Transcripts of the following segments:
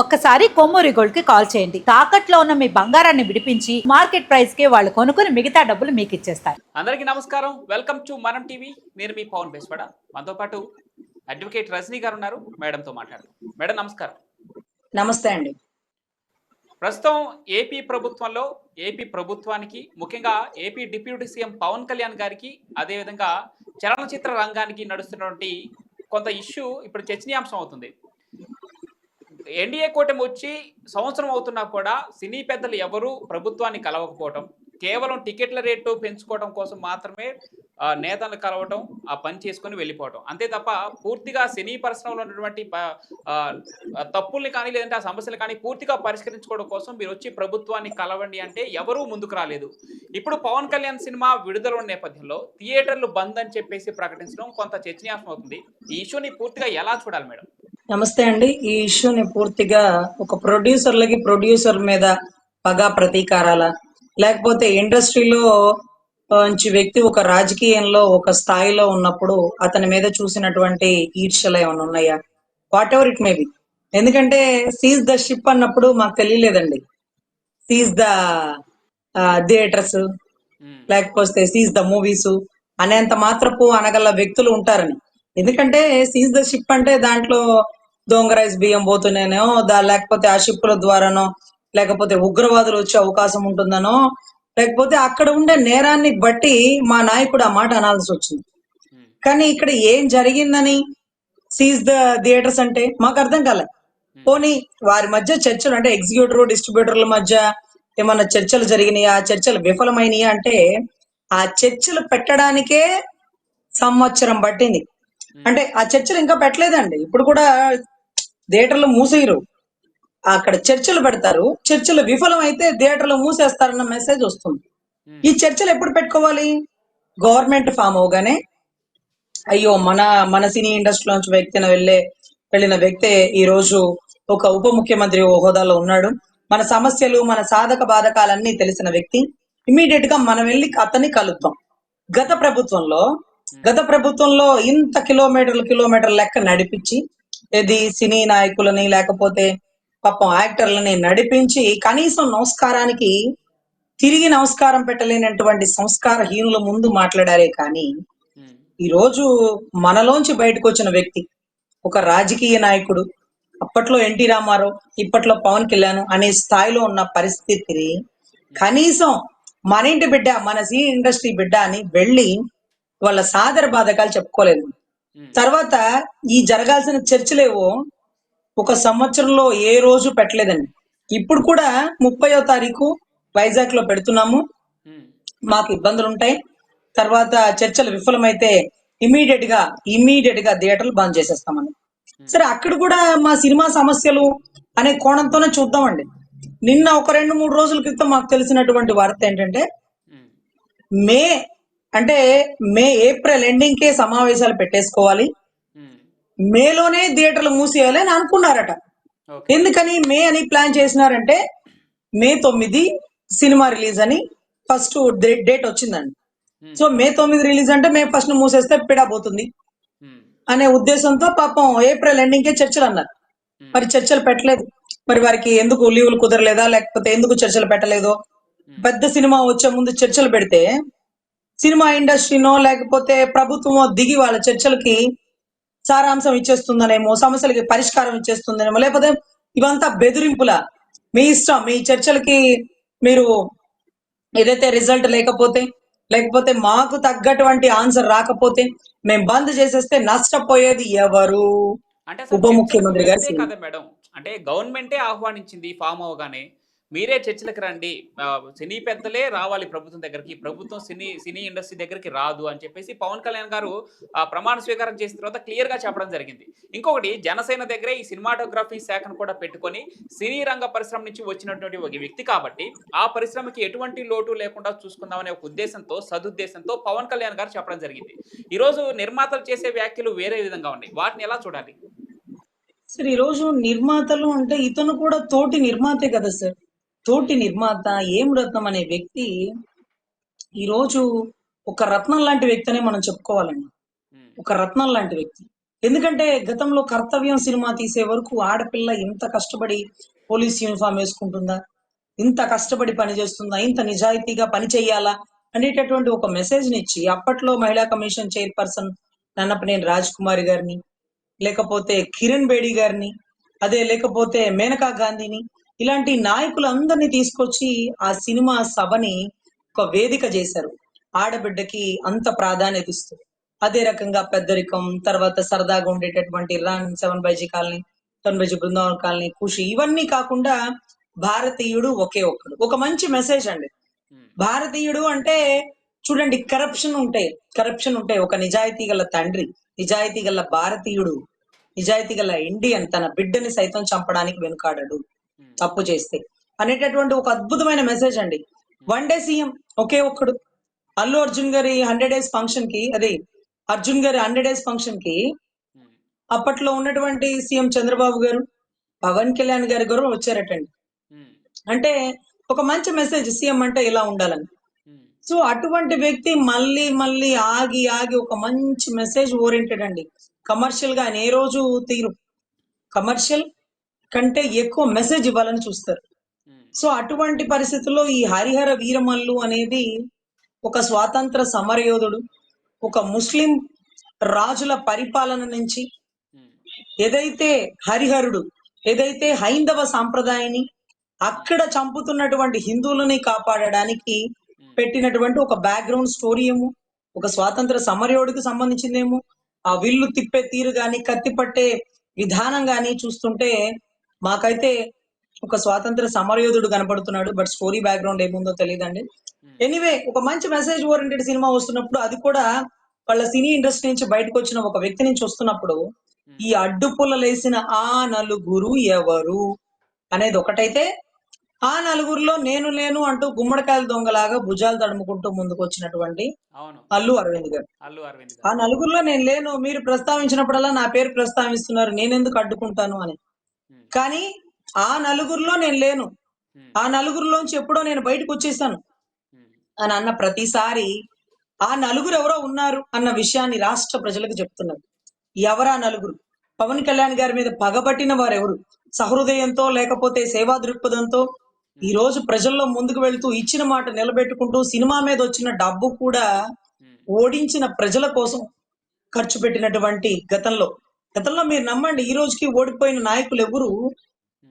ఒక్కసారి కొమ్మూరి గోల్డ్ కి కాల్ చేయండి. తాకట్లో ఉన్న మీ బంగారాన్ని విడిపించి మార్కెట్ ప్రైస్ కి వాళ్ళు కొనుక్కుని మిగతా డబ్బులు మీకు ఇచ్చేస్తారు. అందరికీ నమస్కారం. వెల్కమ్ టు మనం టీవీ. నేను మీ పవన్ బేస్పడ. మనతో పాటు అడ్వకేట్ రజనీ గారు ఉన్నారు. మేడంతో మాట్లాడదాం. మేడం నమస్కారం. నమస్తే అండి. ప్రస్తుతం ఏపీ ప్రభుత్వానికి ముఖ్యంగా AP deputy CM Pawan Kalyan గారికి అదేవిధంగా చలనచిత్ర రంగానికి నడుస్తున్నటువంటి కొంత ఇష్యూ ఇప్పుడు చర్చనీయాంశం అవుతుంది. ఎన్డీఏ కూటమి వచ్చి సంవత్సరం అవుతున్నా కూడా సినీ పెద్దలు ఎవరు ప్రభుత్వాన్ని కలవకపోవటం, కేవలం టికెట్ల రేటు పెంచుకోవడం కోసం మాత్రమే నేతలను కలవటం, ఆ పని చేసుకొని వెళ్ళిపోవటం అంతే తప్ప పూర్తిగా సినీ పరిశ్రమలో ఉన్నటువంటి తప్పుల్ని కానీ లేదంటే ఆ సమస్యలు కానీ పూర్తిగా పరిష్కరించుకోవడం కోసం మీరు వచ్చి ప్రభుత్వాన్ని కలవండి అంటే ఎవరూ ముందుకు రాలేదు. ఇప్పుడు పవన్ కళ్యాణ్ సినిమా విడుదల నేపథ్యంలో థియేటర్లు బంద్ అని చెప్పేసి ప్రకటించడం కొంత చర్చనీయాంశం అవుతుంది. ఈ ఇష్యూని పూర్తిగా ఎలా చూడాలి మేడం? నమస్తే అండి. ఈ ఇష్యూని పూర్తిగా ఒక ప్రొడ్యూసర్ మీద పగా ప్రతీకారాల, లేకపోతే ఇండస్ట్రీలో నుంచి వ్యక్తి ఒక రాజకీయంలో ఒక స్థాయిలో ఉన్నప్పుడు అతని మీద చూసినటువంటి ఈర్ష్యలు ఏమైనా ఉన్నాయా? What ever it may be. ఎందుకంటే సీజ్ ద షిప్ అన్నప్పుడు మాకు తెలియలేదండి సీజ్ ద థియేటర్స్ లేకపోతే సీజ్ ద మూవీస్ అనేంత మాత్రపు అనగల వ్యక్తులు ఉంటారని. ఎందుకంటే సీజ్ ద షిప్ అంటే దాంట్లో దొంగ రైస్ బియ్యం పోతున్నానో లేకపోతే ఆ షిప్పుల ద్వారానో లేకపోతే ఉగ్రవాదులు వచ్చే అవకాశం ఉంటుందనో లేకపోతే అక్కడ ఉండే నేరాన్ని బట్టి మా నాయకుడు ఆ మాట అనాల్సి వచ్చింది. కానీ ఇక్కడ ఏం జరిగిందని సీజ్ ద థియేటర్స్ అంటే మాకు అర్థం కాలే. పోనీ వారి మధ్య చర్చలు అంటే ఎగ్జిక్యూటివ్ డిస్ట్రిబ్యూటర్ల మధ్య ఏమన్నా చర్చలు జరిగినాయా, ఆ చర్చలు విఫలమైనయా అంటే ఆ చర్చలు పెట్టడానికే సంవత్సరం పట్టింది. అంటే ఆ చర్చలు ఇంకా పెట్టలేదండి. ఇప్పుడు కూడా థియేటర్లు మూసేయరు, అక్కడ చర్చలు పెడతారు. చర్చలు విఫలం అయితే థియేటర్లు మూసేస్తారన్న మెసేజ్ వస్తుంది. ఈ చర్చలు ఎప్పుడు పెట్టుకోవాలి? గవర్నమెంట్ ఫామ్ అవగానే అయ్యో మన సినీ ఇండస్ట్రీ నుంచి వెళ్ళిన వ్యక్తే ఈ రోజు ఒక ఉప ముఖ్యమంత్రి హోదాలో ఉన్నాడు. మన సమస్యలు మన సాధక బాధకాలన్నీ తెలిసిన వ్యక్తి. ఇమీడియట్ గా మనం వెళ్ళి అతన్ని కలుద్దాం. గత ప్రభుత్వంలో ఇంత కిలోమీటర్ లెక్క నడిపించి ఇది సినీ నాయకులని లేకపోతే పాపం యాక్టర్లని నడిపించి కనీసం నమస్కారానికి తిరిగి నమస్కారం పెట్టలేనటువంటి సంస్కారహీనుల ముందు మాట్లాడారే కానీ ఈ రోజు మనలోంచి బయటకు వచ్చిన వ్యక్తి ఒక రాజకీయ నాయకుడు, అప్పట్లో ఎన్టీ రామారావు, ఇప్పట్లో పవన్ కళ్యాణ్ అనే స్థాయిలో ఉన్న పరిస్థితిని కనీసం మన ఇంటి బిడ్డ, మన సినీ ఇండస్ట్రీ బిడ్డ అని వెళ్ళి వాళ్ళ సాదర బాధకాలు చెప్పుకోలేదు. తర్వాత ఈ జరగాల్సిన చర్చలేవో ఒక సంవత్సరంలో ఏ రోజు పెట్టలేదండి. ఇప్పుడు కూడా 30వ తారీఖు వైజాగ్ లో పెడుతున్నాము. మాకు ఇబ్బందులు ఉంటాయి. తర్వాత చర్చలు విఫలమైతే ఇమీడియట్ గా థియేటర్లు బంద్ చేసేస్తామని. సరే, అక్కడ కూడా మా సినిమా సమస్యలు అనే కోణంతోనే చూద్దామండి. నిన్న ఒక 2-3 రోజుల క్రితం మాకు తెలిసినటువంటి వార్త ఏంటంటే ఏప్రిల్ ఎండింగ్ కే సమావేశాలు పెట్టేసుకోవాలి, మేలోనే థియేటర్లు మూసేయాలి అని అనుకున్నారట. ఎందుకని మే అని ప్లాన్ చేసినారంటే మే 9 సినిమా రిలీజ్ అని ఫస్ట్ డేట్ వచ్చిందండి. సో మే 9 రిలీజ్ అంటే మే 1 మూసేస్తే పిడబోతుంది అనే ఉద్దేశంతో పాపం ఏప్రిల్ ఎండింగ్ కే చర్చలు అన్నారు. మరి చర్చలు పెట్టలేదు. మరి వారికి ఎందుకు లీవులు కుదరలేదా లేకపోతే ఎందుకు చర్చలు పెట్టలేదో? పెద్ద సినిమా వచ్చే ముందు చర్చలు పెడితే సినిమా ఇండస్ట్రీనో లేకపోతే ప్రభుత్వమో దిగి వాళ్ళ చర్చలకి సారాంశం ఇచ్చేస్తుందనేమో, సమస్యలకి పరిష్కారం ఇచ్చేస్తుందనేమో, లేకపోతే ఇవంతా బెదిరింపుల మీ ఇష్టం, మీ చర్చలకి మీరు ఏదైతే రిజల్ట్ లేకపోతే మాకు తగ్గటువంటి ఆన్సర్ రాకపోతే మేము బంద్ చేసేస్తే నష్టపోయేది ఎవరు? ఉప ముఖ్యమంత్రి గారు కదా మేడం. అంటే గవర్నమెంటే ఆహ్వానించింది ఫామ్ అవగానే మీరే చర్చలకు రండి, సినీ పెద్దలే రావాలి ప్రభుత్వం దగ్గరికి, ప్రభుత్వం సినీ ఇండస్ట్రీ దగ్గరికి రాదు అని చెప్పేసి పవన్ కళ్యాణ్ గారు ప్రమాణ స్వీకారం చేసిన తర్వాత క్లియర్ గా చెప్పడం జరిగింది. ఇంకొకటి, జనసేన దగ్గరే ఈ సినిమాటోగ్రఫీ శాఖను కూడా పెట్టుకొని సినీ రంగ పరిశ్రమ నుంచి వచ్చినటువంటి ఒక వ్యక్తి కాబట్టి ఆ పరిశ్రమకి ఎటువంటి లోటు లేకుండా చూసుకుందామనే ఒక సదుద్దేశంతో పవన్ కళ్యాణ్ గారు చెప్పడం జరిగింది. ఈ రోజు నిర్మాతలు చేసే వ్యాఖ్యలు వేరే విధంగా ఉన్నాయి. వాటిని ఎలా చూడాలి? సార్, ఈ రోజు నిర్మాతలు అంటే ఇతను కూడా తోటి నిర్మాతే కదా సార్. తోటి నిర్మాత ఏం రత్నం అనే వ్యక్తి ఈరోజు ఒక రత్నం లాంటి వ్యక్తి అనే మనం చెప్పుకోవాలండి. ఒక రత్నం లాంటి వ్యక్తి. ఎందుకంటే గతంలో కర్తవ్యం సినిమా తీసే వరకు ఆడపిల్ల ఇంత కష్టపడి పోలీస్ యూనిఫామ్ వేసుకుంటుందా, ఇంత కష్టపడి పని చేస్తుందా, ఇంత నిజాయితీగా పని చేయాలా అనేటటువంటి ఒక మెసేజ్ నిచ్చి అప్పట్లో మహిళా కమిషన్ చైర్పర్సన్ నన్నపనేని రాజ్ కుమారి గారిని, లేకపోతే కిరణ్ బేడి గారిని, అదే లేకపోతే మేనకా గాంధీని, ఇలాంటి నాయకులందరినీ తీసుకొచ్చి ఆ సినిమా సభని ఒక వేదిక చేశారు. ఆడబిడ్డకి అంత ప్రాధాన్యత ఇస్తూ. అదే రకంగా పెద్దరికం, తర్వాత సరదాగా ఉండేటటువంటి రాన్ 7 కాలనీ, 7 బృందావన్ కాలనీ, ఖుషి, ఇవన్నీ కాకుండా భారతీయుడు ఒకే ఒక్కడు. ఒక మంచి మెసేజ్ అండి. ఉమ్, భారతీయుడు అంటే చూడండి, కరప్షన్ ఉంటాయి. ఒక నిజాయితీ గల తండ్రి, నిజాయితీ గల భారతీయుడు, నిజాయితీ గల ఇండియన్ తన బిడ్డని సైతం చంపడానికి వెనుకాడడు ఉమ్, తప్పు చేస్తే అనేటటువంటి ఒక అద్భుతమైన మెసేజ్ అండి. వన్ డే సీఎం ఒకే ఒక్కడు. అల్లు అర్జున్ గారి 100 డేస్ ఫంక్షన్ కి, అదే అర్జున్ గారి 100 డేస్ ఫంక్షన్ కి ఉమ్, అప్పట్లో ఉన్నటువంటి సీఎం చంద్రబాబు గారు, పవన్ కళ్యాణ్ గారు కూడా వచ్చారటండి. ఉమ్, అంటే ఒక మంచి మెసేజ్, సీఎం అంటే ఇలా ఉండాలని. ఉమ్, సో అటువంటి వ్యక్తి మళ్ళీ మళ్ళీ ఆగి ఆగి ఒక మంచి మెసేజ్ ఓరియంటెడ్ అండి. కమర్షియల్ గా ఆయన ఏ రోజు తీరు. కమర్షియల్ కంటే ఎక్కువ మెసేజ్ ఇవ్వాలని చూస్తారు. ఉమ్, సో అటువంటి పరిస్థితుల్లో ఈ హరిహర వీరమల్లు అనేది ఒక స్వాతంత్ర సమరయోధుడు, ఒక ముస్లిం రాజుల పరిపాలన నుంచి ఉమ్, ఏదైతే హరిహరుడు, ఏదైతే హైందవ సాంప్రదాయాన్ని అక్కడ చంపుతున్నటువంటి హిందువులని కాపాడడానికి ఉమ్, పెట్టినటువంటి ఒక బ్యాక్గ్రౌండ్ స్టోరీ ఏమో, ఒక స్వాతంత్ర సమరయోడికి సంబంధించిందేమో. ఆ విల్లు తిప్పే తీరు గాని, కత్తి పట్టే విధానం గాని చూస్తుంటే మాకైతే ఒక స్వాతంత్ర సమరయోధుడు కనపడుతున్నాడు. బట్ స్టోరీ బ్యాక్గ్రౌండ్ ఏముందో తెలియదండి. ఉమ్, ఎనీవే, ఒక మంచి మెసేజ్ ఓరియంటెడ్ సినిమా వస్తున్నప్పుడు, అది కూడా వాళ్ళ సినీ ఇండస్ట్రీ నుంచి బయటకు వచ్చిన ఒక వ్యక్తి నుంచి వస్తున్నప్పుడు, ఉమ్, ఈ అడ్డుపుల్లలేసిన ఆ నలుగురు ఎవరు అనేది ఒకటైతే, ఆ నలుగురిలో నేను లేను అంటూ గుమ్మడికాయల దొంగలాగా భుజాలు తడుముకుంటూ ముందుకు వచ్చినటువంటి అవును. అల్లు అరవింద్ గారు. అల్లు అరవింద్ ఆ గారు. నలుగురిలో నేను లేను, మీరు ప్రస్తావించినప్పుడల్లా నా పేరు ప్రస్తావిస్తున్నారు, నేనెందుకు అడ్డుకుంటాను అని. ఉమ్, కానీ ఆ నలుగురిలో నేను లేను, ఉమ్, ఆ నలుగురిలోంచి ఎప్పుడో నేను బయటకు వచ్చేసాను ఉమ్, అని అన్న ప్రతిసారి ఆ నలుగురు ఎవరో ఉన్నారు అన్న విషయాన్ని రాష్ట్ర ప్రజలకు చెప్తున్నారు. ఎవరా నలుగురు? పవన్ కళ్యాణ్ గారి మీద పగబట్టిన వారు ఎవరు? సహృదయంతో లేకపోతే సేవా దృక్పథంతో ఈ ఉమ్, రోజు ప్రజల్లో ముందుకు వెళ్తూ ఇచ్చిన మాట నిలబెట్టుకుంటూ సినిమా మీద వచ్చిన డబ్బు కూడా ఉమ్, ఓడించిన ప్రజల కోసం ఖర్చు పెట్టినటువంటి గతంలో మీరు నమ్మండి, ఈ రోజుకి ఓడిపోయిన నాయకులు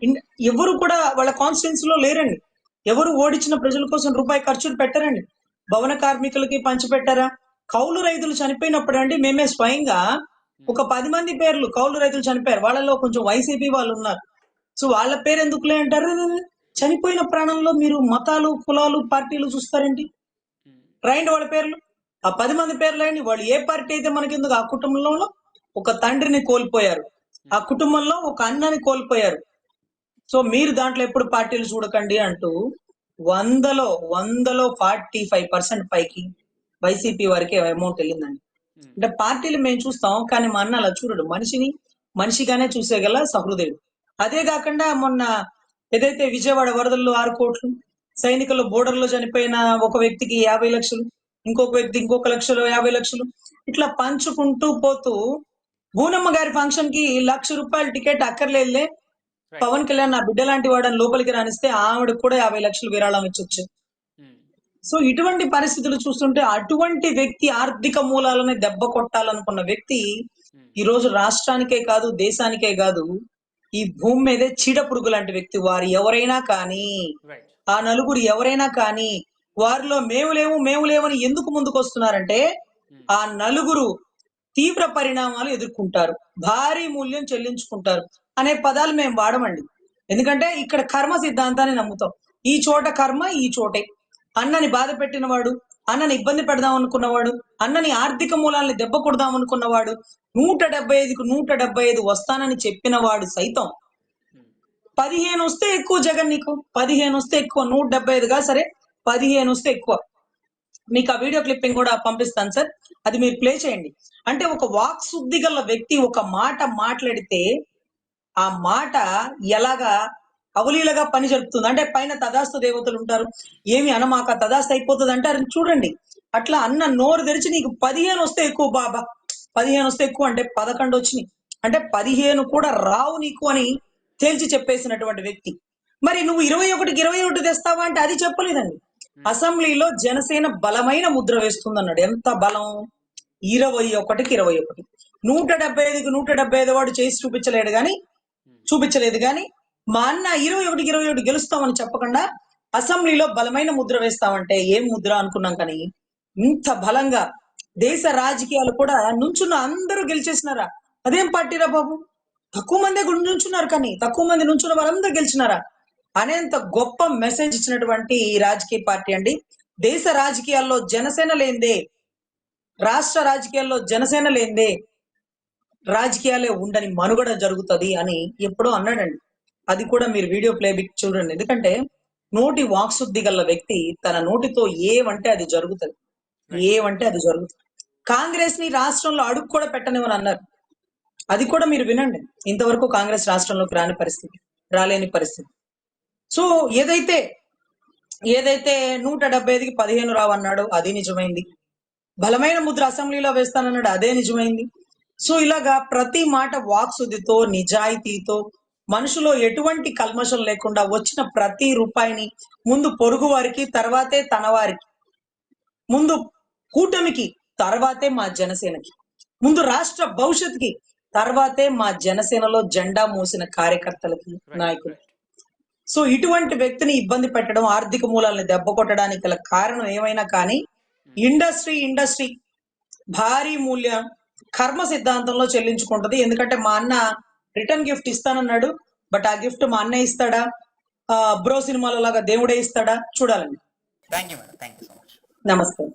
ఉమ్, ఎవరు కూడా వాళ్ళ కాన్స్టిట్యున్సీ లో లేరండి. ఎవరు ఓడించిన ప్రజల కోసం రూపాయి ఖర్చులు పెట్టారండి. భవన కార్మికులకి పంచిపెట్టారా? కౌలు రైతులు చనిపోయినప్పుడు అండి, మేమే స్వయంగా ఉమ్, ఒక 10 మంది పేర్లు, కౌలు రైతులు చనిపోయారు, వాళ్ళలో కొంచెం వైసీపీ వాళ్ళు ఉన్నారు. సో వాళ్ళ పేరు ఎందుకులే అంటారు. చనిపోయిన ప్రాణంలో మీరు మతాలు, కులాలు, పార్టీలు చూస్తారేంటి? ఉమ్, రాయండి వాళ్ళ పేర్లు. ఆ 10 మంది పేర్లు రాయండి. వాళ్ళు ఏ పార్టీ అయితే మనకెందుకు, ఆ కుటుంబంలో ఒక తండ్రిని కోల్పోయారు, ఆ ఉమ్, కుటుంబంలో ఒక అన్నని కోల్పోయారు. సో మీరు దాంట్లో ఎప్పుడు పార్టీలు చూడకండి అంటూ వందలో 45% పైకి వైసీపీ వారికి అమౌంట్ వెళ్ళిందండి. ఉమ్, అంటే పార్టీలు మేము చూస్తాం, కానీ మా అన్న అలా చూడడు. మనిషిని మనిషిగానే చూసేగల సహృదయుడు. అదే కాకుండా మొన్న ఏదైతే విజయవాడ వరదల్లో 6 కోట్లు, సైనికులు బోర్డర్ లో చనిపోయిన ఒక వ్యక్తికి 50 లక్షలు, ఇంకొక వ్యక్తి ఇంకొక లక్షలు, 50 లక్షలు, ఇట్లా పంచుకుంటూ పోతూ బూనమ్మ గారి ఫంక్షన్ కి ₹1,00,000 టికెట్ అక్కర్లేదులే, రైట్. పవన్ కళ్యాణ్ నా బిడ్డ లాంటి వాడని లోపలికి రానిస్తే ఆవిడకు కూడా 50 లక్షలు విరాళం ఇచ్చొచ్చు. ఉమ్, సో ఇటువంటి పరిస్థితులు చూస్తుంటే అటువంటి వ్యక్తి ఆర్థిక మూలాలని దెబ్బ కొట్టాలనుకున్న వ్యక్తి ఉమ్, ఈ రోజు రాష్ట్రానికే కాదు, దేశానికే కాదు, ఈ భూమి మీదే చీడ పురుగు లాంటి వ్యక్తి. వారు ఎవరైనా కానీ, రైట్. ఆ నలుగురు ఎవరైనా కానీ, వారిలో మేము లేవని ఎందుకు ముందుకు వస్తున్నారంటే, ఉమ్, ఆ నలుగురు తీవ్ర పరిణామాలు ఎదుర్కొంటారు, భారీ మూల్యం చెల్లించుకుంటారు అనే పదాలు మేము వాడమండి. ఎందుకంటే ఇక్కడ కర్మ సిద్ధాంతాన్ని నమ్ముతాం. ఈ చోట కర్మ, ఈ చోటే. అన్నని బాధ పెట్టినవాడు, అన్నని ఇబ్బంది పెడదాం అనుకున్నవాడు, అన్నని ఆర్థిక మూలాల్ని దెబ్బ కొడదాం అనుకున్నవాడు, 175కు 175 వస్తానని చెప్పిన వాడు సైతం ఉమ్, 15 వస్తే ఎక్కువ. జగన్ నీకు 15 వస్తే ఎక్కువ, 175గా సరే, 15 వస్తే ఎక్కువ. మీకు ఆ వీడియో క్లిప్పింగ్ కూడా పంపిస్తాను సార్, అది మీరు ప్లే చేయండి. అంటే ఒక వాక్ శుద్ధి గల వ్యక్తి ఒక మాట మాట్లాడితే ఆ మాట ఎలాగా అవలీలగా పని జరుపుతుంది. అంటే పైన తదాస్తు దేవతలు ఉంటారు, ఏమి అనమాక తదాస్తు అయిపోతుంది అంటారు చూడండి. అట్లా అన్న నోరు తెరిచి నీకు 15 వస్తే ఎక్కువ బాబా, 15 వస్తే ఎక్కువ అంటే 11 వచ్చినాయి. అంటే 15 కూడా రావు నీకు అని తేల్చి చెప్పేసినటువంటి వ్యక్తి. మరి నువ్వు 21కి 21 తెస్తావా అంటే అది చెప్పలేదండి. అసెంబ్లీలో జనసేన బలమైన ముద్ర వేస్తుంది అన్నాడు. ఎంత బలం? 21కి 21. 175కి 175 వాడు చేసి చూపించలేదు కానీ మా అన్న 21కి 21 గెలుస్తామని చెప్పకుండా అసెంబ్లీలో బలమైన ముద్ర వేస్తామంటే ఏం ముద్ర అనుకున్నాం. కానీ ఇంత బలంగా దేశ రాజకీయాలు కూడా నుంచున్న అందరూ గెలిచేసినారా? అదేం పార్టీరా బాబు, తక్కువ మందే నుంచున్నారు కానీ తక్కువ మంది నుంచున్న వాళ్ళందరూ గెలిచినారా అనేంత గొప్ప మెసేజ్ ఇచ్చినటువంటి ఈ రాజకీయ పార్టీ అండి. దేశ రాజకీయాల్లో జనసేన లేందే, రాష్ట్ర రాజకీయాల్లో జనసేన లేందే రాజకీయాలే ఉండని మనుగడ జరుగుతుంది అని ఎప్పుడో అన్నాడండి. అది కూడా మీరు వీడియో ప్లేబిక్ చూడండి. ఎందుకంటే నోటి వాక్శుద్ధి గల వ్యక్తి తన నోటితో ఏమంటే అది జరుగుతుంది. కాంగ్రెస్ ని రాష్ట్రంలో అడుగు కూడా పెట్టనివని అన్నారు. అది కూడా మీరు వినండి. ఇంతవరకు కాంగ్రెస్ రాష్ట్రంలోకి రాలేని పరిస్థితి. సో ఏదైతే 175కి 15 రావన్నాడు అది నిజమైంది. బలమైన ముద్ర అసెంబ్లీలో వేస్తానన్నాడు అదే నిజమైంది. సో ఇలాగా ప్రతి మాట వాక్శుద్ధితో, నిజాయితీతో, మనుషులో ఎటువంటి కల్మషం లేకుండా వచ్చిన ప్రతి రూపాయిని ముందు పొరుగు వారికి, తర్వాతే తన వారికి, ముందు కూటమికి, తర్వాతే మా జనసేనకి, ముందు రాష్ట్ర భవిష్యత్తుకి, తర్వాతే మా జనసేనలో జెండా మోసిన కార్యకర్తలకి, నాయకులు. సో ఇటువంటి వ్యక్తిని ఇబ్బంది పెట్టడం, ఆర్థిక మూలాలను దెబ్బ కొట్టడానికి గల కారణం ఏమైనా కానీ ఇండస్ట్రీ భారీ మూల్యం కర్మ సిద్ధాంతంలో చెల్లించుకుంటది. ఎందుకంటే మా అన్న రిటర్న్ గిఫ్ట్ ఇస్తానన్నాడు. బట్ ఆ గిఫ్ట్ మా అన్న ఇస్తాడా, బ్రో సినిమాలో లాగా దేవుడే ఇస్తాడా చూడాలండి. Thank you madam, thank you so much. నమస్కారం.